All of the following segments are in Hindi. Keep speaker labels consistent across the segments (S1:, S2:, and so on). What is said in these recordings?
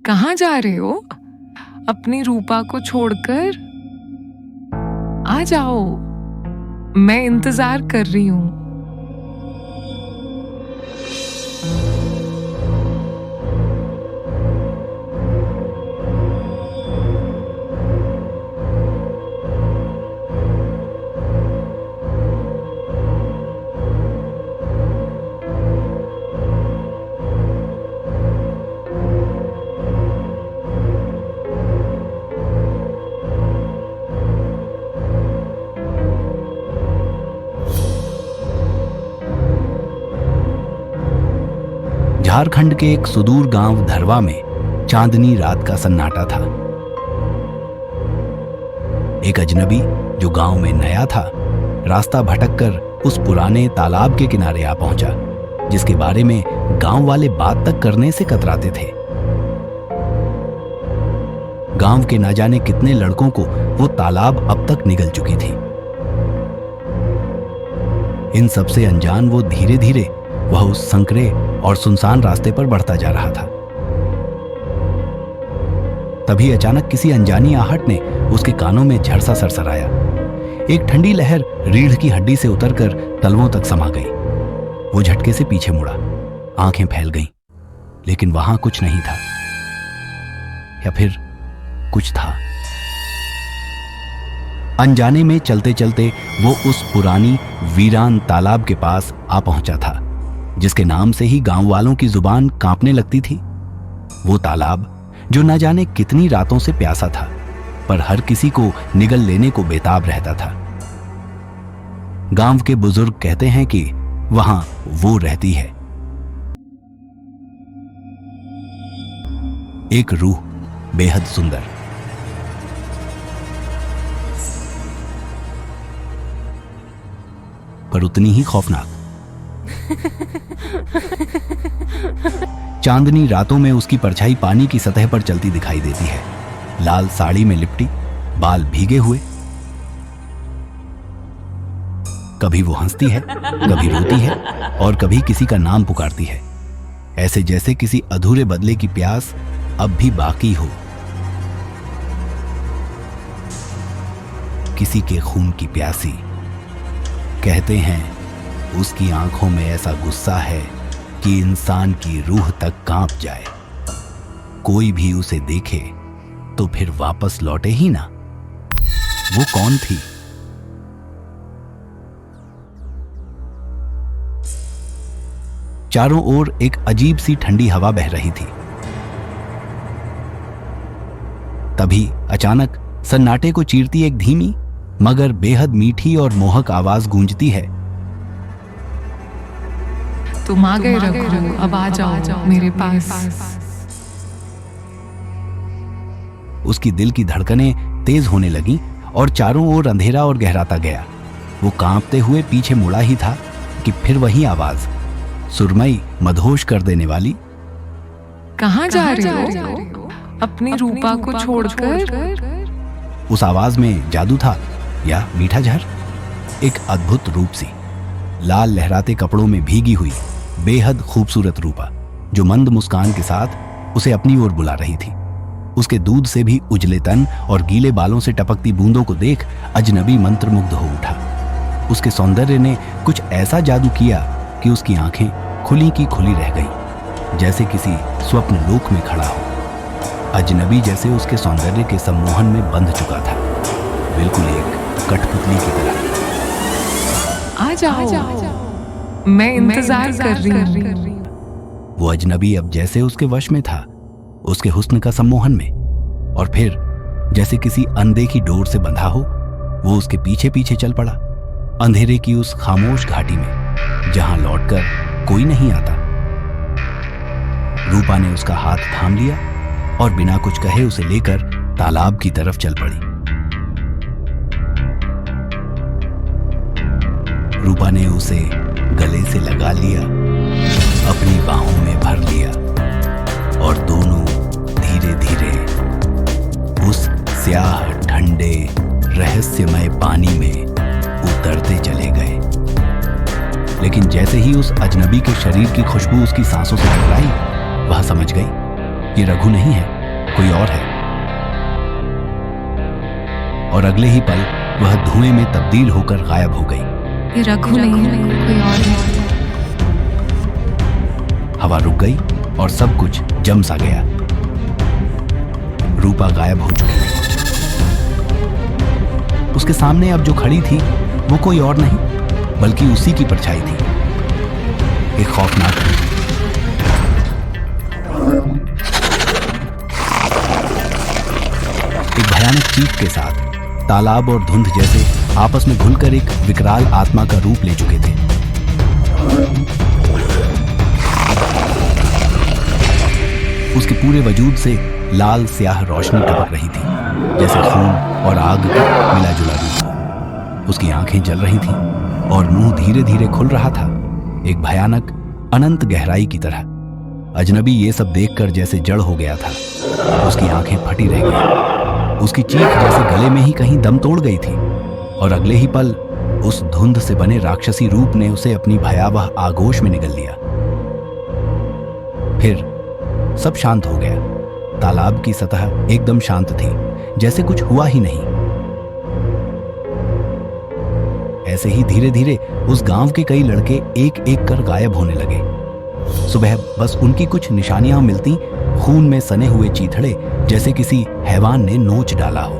S1: कहाँ जा रहे हो? अपनी रूपा को छोड़कर आ जाओ, मैं इंतजार कर रही हूँ।
S2: झारखंड के एक सुदूर गांव धरवा में चांदनी रात का सन्नाटा था। एक अजनबी जो गांव में नया था, रास्ता भटककर उस पुराने तालाब के किनारे आ पहुंचा, जिसके बारे में गांव वाले बात तक करने से कतराते थे। गांव के न जाने कितने लड़कों को वो तालाब अब तक निगल चुकी थी। इन सबसे अनजान वो धीरे धीरे वह उस संकरे और सुनसान रास्ते पर बढ़ता जा रहा था। तभी अचानक किसी अनजानी आहट ने उसके कानों में झरसा सरसराया। एक ठंडी लहर रीढ़ की हड्डी से उतरकर तलवों तक समा गई। वो झटके से पीछे मुड़ा, आंखें फैल गईं, लेकिन वहां कुछ नहीं था, या फिर कुछ था। अनजाने में चलते चलते वो उस पुरानी वीरान तालाब के पास आ पहुंचा था, जिसके नाम से ही गांव वालों की जुबान कांपने लगती थी। वो तालाब जो न जाने कितनी रातों से प्यासा था, पर हर किसी को निगल लेने को बेताब रहता था। गांव के बुजुर्ग कहते हैं कि वहां वो रहती है, एक रूह, बेहद सुंदर। पर उतनी ही खौफनाक। चांदनी रातों में उसकी परछाई पानी की सतह पर चलती दिखाई देती है, लाल साड़ी में लिपटी, बाल भीगे हुए। कभी वो हंसती है, कभी रोती है, और कभी किसी का नाम पुकारती है, ऐसे जैसे किसी अधूरे बदले की प्यास अब भी बाकी हो, किसी के खून की प्यासी। कहते हैं उसकी आंखों में ऐसा गुस्सा है कि इंसान की रूह तक कांप जाए। कोई भी उसे देखे तो फिर वापस लौटे ही ना। वो कौन थी? चारों ओर एक अजीब सी ठंडी हवा बह रही थी। तभी अचानक सन्नाटे को चीरती एक धीमी मगर बेहद मीठी और मोहक आवाज गूंजती है।
S1: तुम आ गए रघु, अब आ जाओ मेरे पास।
S2: उसकी दिल की धड़कनें तेज होने लगी और चारों ओर अंधेरा और गहराता गया। वो कांपते हुए पीछे मुड़ा ही था कि फिर वही आवाज, सुरमई, मदहोश कर देने वाली।
S1: कहाँ जा रहे हो? अपनी रूपा को छोड़कर।
S2: उस आवाज में जादू था या मीठा जहर। एक अद्भुत रूप सी, लाल लहराते कपड़ों में भीगी हुई बेहद खूबसूरत रूपा, जो मंद मुस्कान के साथ उसे अपनी ओर बुला रही थी। उसके दूध से भी उजले तन और गीले बालों से टपकती बूंदों को देख अजनबी मंत्रमुग्ध हो उठा। उसके सौंदर्य ने कुछ ऐसा जादू किया कि उसकी आंखें खुली की खुली रह गईं, जैसे किसी स्वप्न लोक में खड़ा हो। अजनबी जैसे उसके सौंदर्य के सम्मोहन में बंध चुका था, बिल्कुल एक कठपुतली की तरह।
S1: आ जाओ, मैं इंतजार कर रही हूँ।
S2: वो अजनबी अब जैसे उसके वश में था, उसके हुस्न का सम्मोहन में, और फिर जैसे किसी अनदेखी डोर से बंधा हो, वो उसके पीछे पीछे चल पड़ा, अंधेरे की उस खामोश घाटी में जहां लौटकर कोई नहीं आता। रूपा ने उसका हाथ थाम लिया और बिना कुछ कहे उसे लेकर तालाब की तरफ चल पड़ी। रूपा ने उसे गले से लगा लिया, अपनी बाहों में भर लिया, और दोनों धीरे धीरे उस स्याह ठंडे रहस्यमय पानी में उतरते चले गए। लेकिन जैसे ही उस अजनबी के शरीर की खुशबू उसकी सांसों से टकराई, वह समझ गई ये रघु नहीं है, कोई और है। और अगले ही पल वह धुएं में तब्दील होकर गायब हो गई।
S1: ये रघु नहीं है, कोई और है।
S2: हवा रुक गई और सब कुछ जम सा गया। रूपा गायब हो चुकी थी। उसके सामने अब जो खड़ी थी वो कोई और नहीं बल्कि उसी की परछाई थी, एक खौफनाक। एक भयानक चीख के साथ तालाब और धुंध जैसे आपस में घुलकर एक विकराल आत्मा का रूप ले चुके थे। उसके पूरे वजूद से लाल स्याह रोशनी टपक रही थी, जैसे खून और आग का मिला जुला रूप। उसकी आंखें जल रही थीं और मुंह धीरे धीरे खुल रहा था, एक भयानक अनंत गहराई की तरह। अजनबी ये सब देखकर जैसे जड़ हो गया था। उसकी आंखें फटी रह गई। उसकी चीख जैसे गले में ही कहीं दम तोड़ गई थी। और अगले ही पल उस धुंध से बने राक्षसी रूप ने उसे अपनी भयावह आगोश में निगल लिया। फिर सब शांत हो गया। तालाब की सतह एकदम शांत थी, जैसे कुछ हुआ ही नहीं। ऐसे ही धीरे धीरे उस गांव के कई लड़के एक एक कर गायब होने लगे। सुबह बस उनकी कुछ निशानियां मिलती, खून में सने हुए चीथड़े जैसे किसी हैवान ने नोच डाला हो।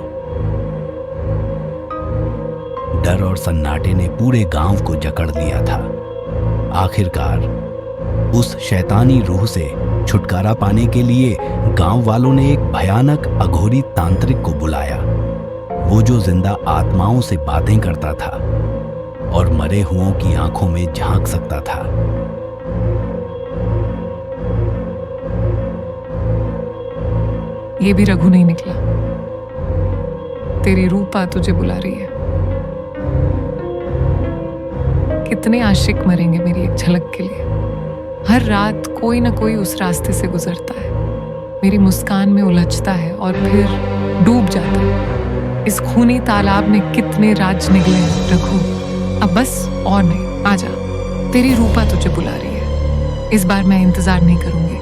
S2: डर और सन्नाटे ने पूरे गांव को जकड़ लिया था। आखिरकार उस शैतानी रूह से छुटकारा पाने के लिए गांव वालों ने एक भयानक अघोरी तांत्रिक को बुलाया, वो जो जिंदा आत्माओं से बातें करता था और मरे हुओं की आंखों में झांक सकता था।
S1: ये भी रघु नहीं निकला। तेरी रूपा तुझे बुला रही है। कितने आशिक मरेंगे मेरी एक झलक के लिए। हर रात कोई ना कोई उस रास्ते से गुजरता है, मेरी मुस्कान में उलझता है और फिर डूब जाता है। इस खूनी तालाब में कितने राज निकले हैं रघु। अब बस और नहीं, आजा। तेरी रूपा तुझे बुला रही है। इस बार मैं इंतजार नहीं करूंगी।